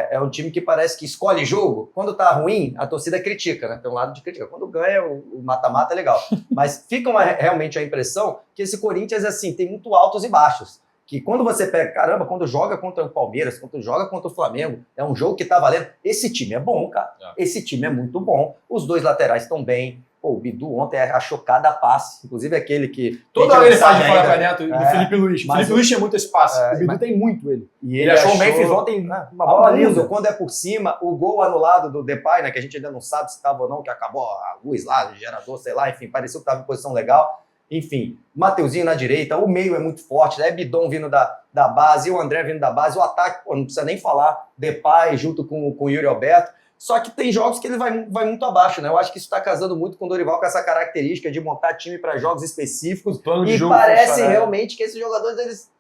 é um time que parece que escolhe jogo. Quando tá ruim, a torcida critica, né? Tem um lado de crítica. Quando ganha, o mata-mata é legal. Mas fica realmente a impressão que esse Corinthians, assim, tem muito altos e baixos. Que quando você pega, caramba, quando joga contra o Palmeiras, quando joga contra o Flamengo, é um jogo que tá valendo. Esse time é bom, cara. Esse time é muito bom. Os dois laterais estão bem. Pô, o Bidu ontem achou cada passe, inclusive aquele que... Toda hora ele faz de fora pra dentro, do Felipe Luiz. O Felipe Luiz tinha muito esse passe, o Bidu tem muito ele. E ele achou o Memphis ontem uma bola linda. Quando é por cima, o gol anulado do Depay, né, que a gente ainda não sabe se estava ou não, que acabou a luz lá, o gerador, sei lá, enfim, pareceu que estava em posição legal. Enfim, Mateuzinho na direita, o meio é muito forte, né? Bidon vindo da base, o André vindo da base, o ataque, pô, não precisa nem falar, Depay junto com o Yuri Alberto. Só que tem jogos que ele vai muito abaixo, né? Eu acho que isso está casando muito com o Dorival, com essa característica de montar time para jogos específicos. E parece realmente que esses jogadores, eles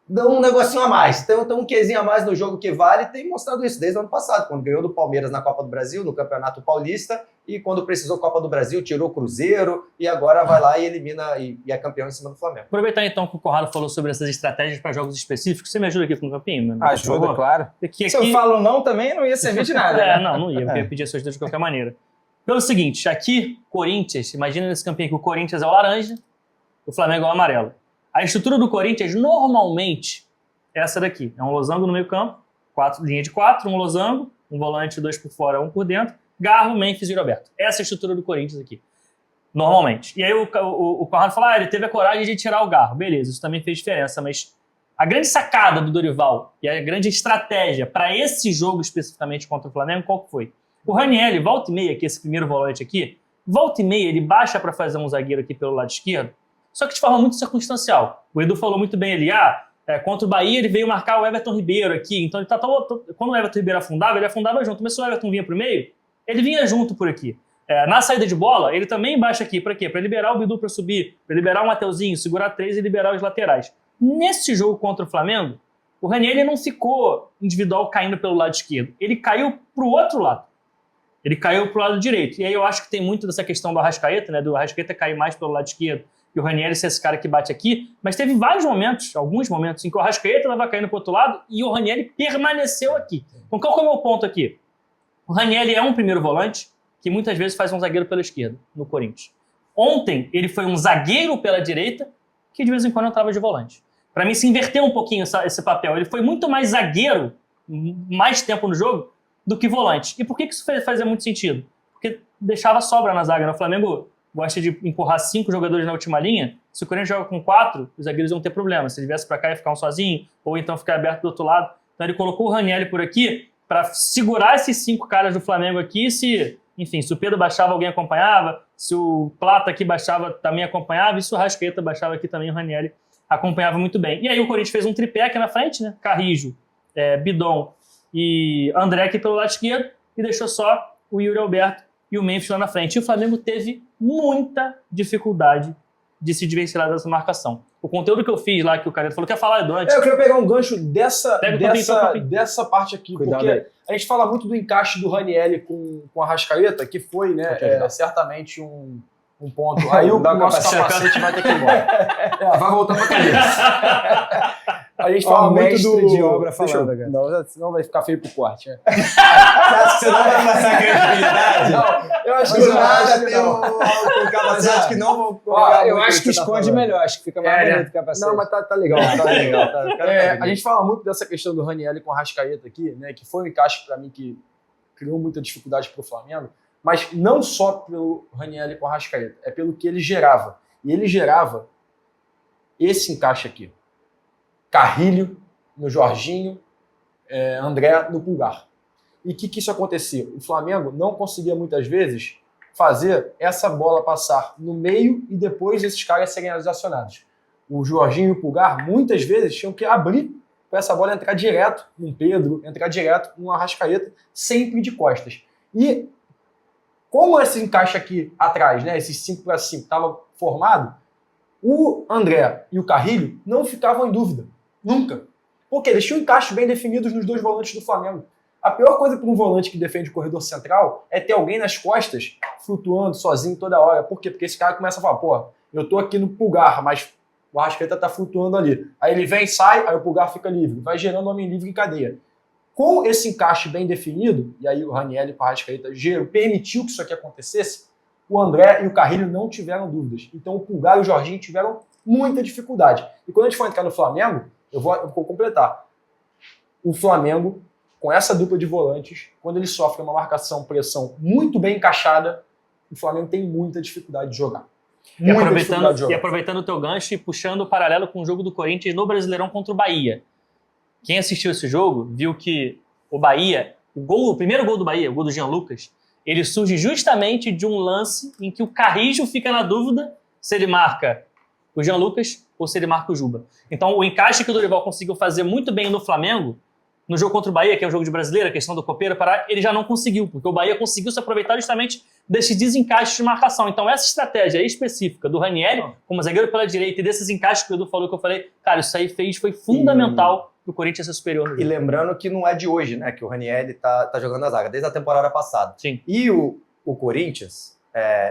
dão um negocinho a mais. Tem um quezinho a mais no jogo que vale, e tem mostrado isso desde o ano passado, quando ganhou do Palmeiras na Copa do Brasil, no Campeonato Paulista, e quando precisou Copa do Brasil, tirou o Cruzeiro, e agora vai lá e elimina e é campeão em cima do Flamengo. Aproveitar então que o Conrado falou sobre essas estratégias para jogos específicos, você me ajuda aqui com o campinho? Né? Ajuda, claro. Se eu falo não também, não ia servir de nada. Não ia, porque eu ia pedir a sua ajuda de qualquer maneira. Pelo seguinte, aqui, Corinthians, imagina nesse campinho que o Corinthians é o laranja, o Flamengo é o amarelo. A estrutura do Corinthians, normalmente, é essa daqui. É um losango no meio campo, linha de 4, um losango, um volante, 2 por fora, 1 por dentro, Garro, Memphis e Roberto. Essa é a estrutura do Corinthians aqui, normalmente. E aí o Conrado fala, ele teve a coragem de tirar o Garro. Beleza, isso também fez diferença, mas a grande sacada do Dorival e a grande estratégia para esse jogo especificamente contra o Flamengo, qual que foi? O Ranieri, volta e meia, aqui, esse primeiro volante aqui, volta e meia, ele baixa para fazer um zagueiro aqui pelo lado esquerdo, só que de forma muito circunstancial. O Edu falou muito bem ali, contra o Bahia ele veio marcar o Everton Ribeiro aqui, então ele quando o Everton Ribeiro afundava, ele afundava junto, mas se o Everton vinha pro meio, ele vinha junto por aqui. Na saída de bola, ele também baixa aqui, para quê? Para liberar o Bidu para subir, para liberar o Mateuzinho, segurar 3 e liberar os laterais. Nesse jogo contra o Flamengo, o Ranieri não ficou individual caindo pelo lado esquerdo, ele caiu pro outro lado. Ele caiu pro lado direito. E aí eu acho que tem muito dessa questão do Arrascaeta, né? Do Arrascaeta cair mais pelo lado esquerdo e o Ranieri ser esse cara que bate aqui. Mas teve alguns momentos, em que o Arrascaeta estava caindo pro outro lado e o Ranieri permaneceu aqui. Então qual que é o meu ponto aqui? O Ranieri é um primeiro volante que muitas vezes faz um zagueiro pela esquerda no Corinthians. Ontem ele foi um zagueiro pela direita que de vez em quando entrava de volante. Para mim se inverteu um pouquinho esse papel. Ele foi muito mais zagueiro, mais tempo no jogo, do que volante. E por que isso fazia muito sentido? Porque deixava sobra na zaga. O Flamengo gosta de empurrar 5 jogadores na última linha. Se o Corinthians joga com 4, os zagueiros vão ter problema. Se ele viesse para cá, ia ficar um sozinho, ou então ficar aberto do outro lado. Então ele colocou o Ranieri por aqui para segurar esses 5 caras do Flamengo aqui. Se o Pedro baixava, alguém acompanhava. Se o Plata aqui baixava, também acompanhava. E se o Rascaeta baixava aqui também, o Ranieri acompanhava muito bem. E aí o Corinthians fez um tripé aqui na frente, né? Carrijo, Bidon e André aqui pelo lado esquerdo, e deixou só o Yuri Alberto e o Memphis lá na frente. E o Flamengo teve muita dificuldade de se desvencilhar dessa marcação. O conteúdo que eu fiz lá, que o cara falou que ia falar antes. Eu queria pegar um gancho dessa parte aqui, porque a gente fala muito do encaixe do Ranieri com a Arrascaeta, que foi, né, certamente um ponto. Aí o nosso capacete vai ter que ir embora. Vai voltar pra cabeça. A gente fala muito de obra falando, cara. Não, senão vai ficar feio pro corte. Você acha que você não vai passar credibilidade? Não, eu acho que do nada tem um capacete que não vou... Eu acho que esconde melhor, acho que fica mais bonito o capacete. Não, mas tá legal. A gente fala muito dessa questão do Ranieri com a Arrascaeta aqui, né, que foi um encaixe pra mim que criou muita dificuldade pro Flamengo, mas não só pelo Ranieri com a Arrascaeta, é pelo que ele gerava. E ele gerava esse encaixe aqui. Carrilho no Jorginho, André no Pulgar. E o que isso acontecia? O Flamengo não conseguia muitas vezes fazer essa bola passar no meio e depois esses caras serem acionados. O Jorginho e o Pulgar muitas vezes tinham que abrir para essa bola entrar direto no Pedro, entrar direto no Arrascaeta, sempre de costas. E como esse encaixe aqui atrás, né, esses 5 para 5 estava formado, o André e o Carrilho não ficavam em dúvida. Nunca. Porque eles tinham encaixes bem definidos nos 2 volantes do Flamengo. A pior coisa para um volante que defende o corredor central é ter alguém nas costas flutuando sozinho toda hora. Por quê? Porque esse cara começa a falar, pô, eu tô aqui no Pulgar, mas o Arrascaeta tá flutuando ali. Aí ele vem, sai, aí o Pulgar fica livre. Vai gerando homem livre em cadeia. com esse encaixe bem definido, e aí o Ranieri com a Arrascaeta permitiu que isso aqui acontecesse, o André e o Carrilho não tiveram dúvidas. Então o Pulgar e o Jorginho tiveram muita dificuldade. E quando a gente for entrar no Flamengo, eu vou completar. O Flamengo, com essa dupla de volantes, quando ele sofre uma marcação, pressão muito bem encaixada, o Flamengo tem muita dificuldade de jogar. E aproveitando o teu gancho e puxando o paralelo com o jogo do Corinthians no Brasileirão contra o Bahia. Quem assistiu esse jogo viu que o Bahia, o primeiro gol do Bahia, o gol do Jean Lucas, ele surge justamente de um lance em que o Carrijo fica na dúvida se ele marca o Jean Lucas ou se ele marca o Juba. Então o encaixe que o Dorival conseguiu fazer muito bem no Flamengo, no jogo contra o Bahia, que é um jogo de brasileiro, a questão do copeiro, ele já não conseguiu, porque o Bahia conseguiu se aproveitar justamente desses desencaixes de marcação. Então essa estratégia específica do Ranieri, como zagueiro pela direita, e desses encaixes que o Edu falou, que eu falei, cara, isso aí foi fundamental pro Corinthians ser superior no jogo. E lembrando que não é de hoje, né, que o Ranieri tá jogando na zaga, desde a temporada passada. Sim. E o Corinthians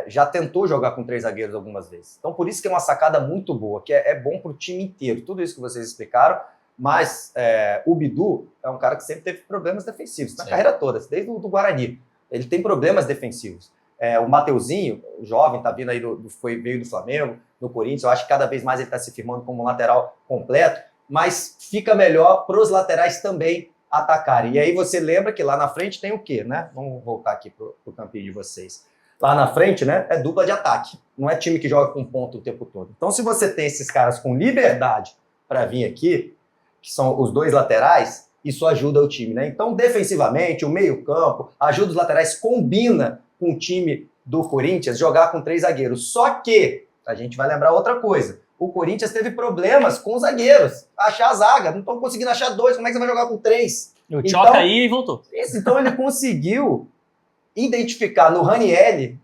já tentou jogar com 3 zagueiros algumas vezes. Então por isso que é uma sacada muito boa, que é bom pro time inteiro. Tudo isso que vocês explicaram, mas o Bidu é um cara que sempre teve problemas defensivos, na carreira toda, desde o do Guarani. Ele tem problemas defensivos. O Mateuzinho, o jovem, tá vindo aí, veio do Flamengo, no Corinthians, eu acho que cada vez mais ele está se firmando como um lateral completo, mas fica melhor para os laterais também atacarem. E aí você lembra que lá na frente tem o quê, né? Vamos voltar aqui pro campinho de vocês. Lá na frente, né, é dupla de ataque. Não é time que joga com ponta o tempo todo. Então se você tem esses caras com liberdade para vir aqui, que são os 2 laterais, isso ajuda o time, né? Então defensivamente, o meio-campo, ajuda os laterais, combina com o time do Corinthians jogar com 3 zagueiros. Só que a gente vai lembrar outra coisa. O Corinthians teve problemas com os zagueiros. Achar a zaga. Não estão conseguindo achar 2. Como é que você vai jogar com 3? O Tchoca aí e voltou. Então ele conseguiu identificar no Ranieri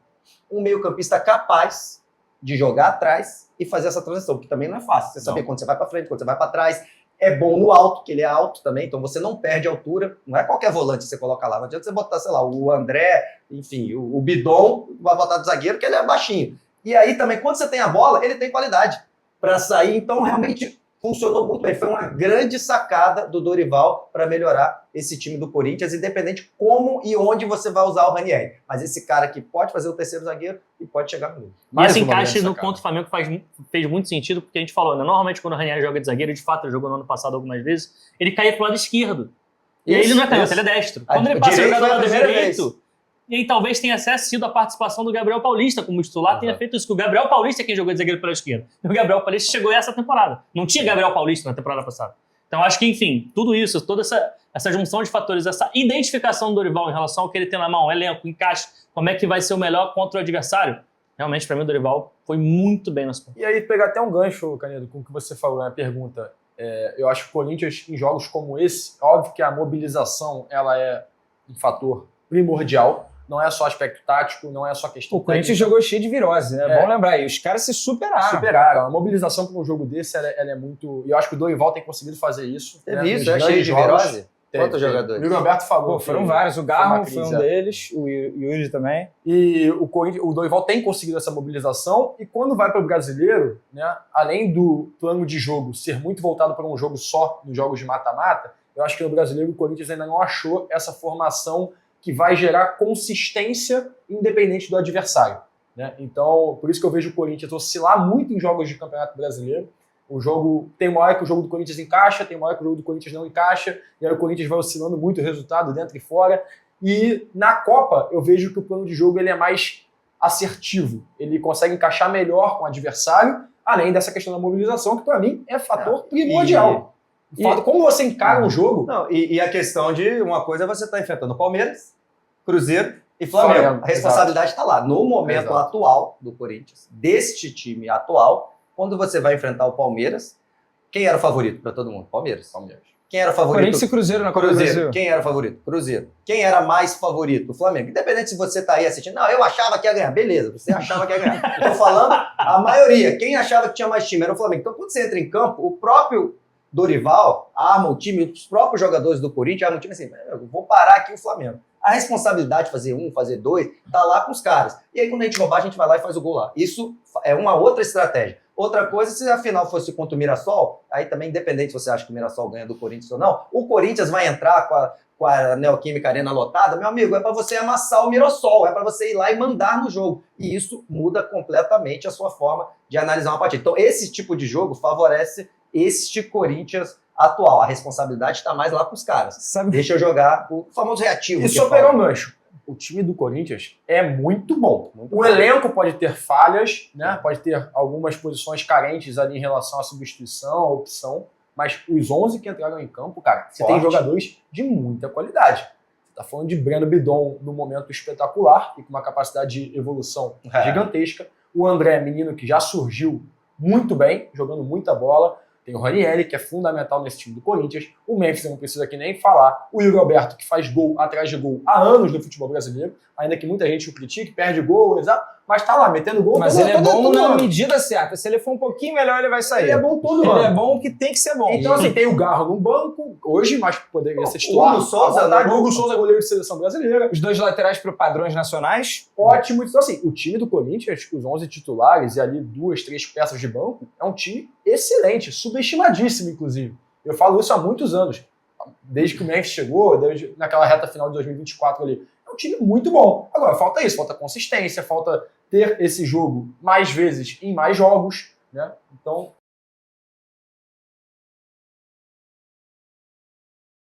um meio-campista capaz de jogar atrás e fazer essa transição, que também não é fácil. Você saber quando você vai para frente, quando você vai para trás. É bom no alto, que ele é alto também, então você não perde altura. Não é qualquer volante que você coloca lá. Não adianta você botar, sei lá, o André, enfim, o Bidon, vai botar do zagueiro, que ele é baixinho. E aí também, quando você tem a bola, ele tem qualidade para sair. Então, realmente, funcionou muito bem. Foi uma grande sacada do Dorival para melhorar esse time do Corinthians, independente como e onde você vai usar o Ranieri. Mas esse cara que pode fazer o terceiro zagueiro e pode chegar no gol. E esse encaixe no contra o Flamengo fez muito sentido, porque a gente falou, né? Normalmente quando o Ranieri joga de zagueiro, de fato ele jogou no ano passado algumas vezes, ele caía pro lado esquerdo. E aí ele não é canhoto, ele é destro. Quando ele passa a jogar do lado direito, e aí talvez tenha sido a participação do Gabriel Paulista como titular, tenha feito isso, que o Gabriel Paulista é quem jogou de zagueiro pela esquerda. E o Gabriel Paulista chegou essa temporada. Não tinha Gabriel Paulista na temporada passada. Então acho que, enfim, tudo isso, toda essa junção de fatores, essa identificação do Dorival em relação ao que ele tem na mão, elenco, encaixe, como é que vai ser o melhor contra o adversário, realmente, para mim, o Dorival foi muito bem nesse ponto. E aí, pegar até um gancho, Canedo, com o que você falou na pergunta, eu acho que o Corinthians, em jogos como esse, óbvio que a mobilização ela é um fator primordial, não é só aspecto tático, não é só questão O Corinthians jogou cheio de virose, né? É bom lembrar aí, os caras se superaram. A mobilização para um jogo desse, ela é muito... E eu acho que o Dorival tem conseguido fazer isso. Teve isso, cheio de virose? Quantos jogadores? O Yuri Alberto falou. Foram vários. O Garro foi um deles, o Yuri também. E o Dorival tem conseguido essa mobilização. E quando vai para o brasileiro, né, além do plano de jogo ser muito voltado para um jogo só, nos jogos de mata-mata, eu acho que no brasileiro o Corinthians ainda não achou essa formação que vai gerar consistência independente do adversário, né? Então, por isso que eu vejo o Corinthians oscilar muito em jogos de Campeonato Brasileiro. O jogo, tem uma hora que o jogo do Corinthians encaixa, tem uma hora que o jogo do Corinthians não encaixa, e aí o Corinthians vai oscilando muito o resultado dentro e fora. E na Copa, eu vejo que o plano de jogo ele é mais assertivo. Ele consegue encaixar melhor com o adversário, além dessa questão da mobilização, que para mim é fator primordial. Como você encara um jogo... Não, e a questão de uma coisa é você estar enfrentando Palmeiras, Cruzeiro e Flamengo. A responsabilidade está lá. No momento atual do Corinthians, deste time atual, quando você vai enfrentar o Palmeiras, quem era o favorito para todo mundo? Palmeiras. Quem era o favorito? Corinthians e Cruzeiro na Copa do Brasil. Quem era o favorito? Cruzeiro. Quem era mais favorito? O Flamengo. Independente se você está aí assistindo, não, eu achava que ia ganhar. Beleza, você achava que ia ganhar. Estou falando a maioria. Quem achava que tinha mais time era o Flamengo. Então, quando você entra em campo, o próprio Dorival arma o time, os próprios jogadores do Corinthians armam o time assim, eu vou parar aqui o Flamengo. A responsabilidade de fazer um, fazer dois, tá lá com os caras. E aí, quando a gente roubar, a gente vai lá e faz o gol lá. Isso é uma outra estratégia. Outra coisa, se a final fosse contra o Mirassol, aí também, independente se você acha que o Mirassol ganha do Corinthians ou não, o Corinthians vai entrar com a Neoquímica Arena lotada, meu amigo, é para você amassar o Mirassol, é para você ir lá e mandar no jogo. E isso muda completamente a sua forma de analisar uma partida. Então, esse tipo de jogo favorece este Corinthians atual. A responsabilidade está mais lá com os caras. Sabe? Deixa eu jogar o famoso reativo. E só pegar um gancho. O time do Corinthians é muito bom. O elenco pode ter falhas, né? Pode ter algumas posições carentes ali em relação à substituição, à opção, mas os 11 que entraram em campo, cara, você tem jogadores de muita qualidade. Você tá falando de Breno Bidon num momento espetacular e com uma capacidade de evolução gigantesca. O André, menino que já surgiu muito bem, jogando muita bola. Tem o Ranieri, que é fundamental nesse time do Corinthians. O Memphis, não precisa aqui nem falar. O Yuri Alberto, que faz gol atrás de gol há anos no futebol brasileiro. Ainda que muita gente o critique, perde gol, exato. Mas tá lá, metendo gol. Mas ele é bom na medida certa. Se ele for um pouquinho melhor, ele vai sair. Ele é bom todo ano. Ele é bom que tem que ser bom. Então, assim, tem o Garro no banco, hoje, mas poderia ser titular. O Hugo Souza, o Hugo Souza, goleiro de seleção brasileira. Os dois laterais para padrões nacionais. Ótimo. Então, assim, o time do Corinthians, os 11 titulares e ali 2, 3 peças de banco, é um time excelente, subestimadíssimo, inclusive. Eu falo isso há muitos anos. Desde que o Memphis chegou, desde naquela reta final de 2024 ali. É um time muito bom. Agora, falta isso, falta consistência, falta ter esse jogo mais vezes em mais jogos, né? Então,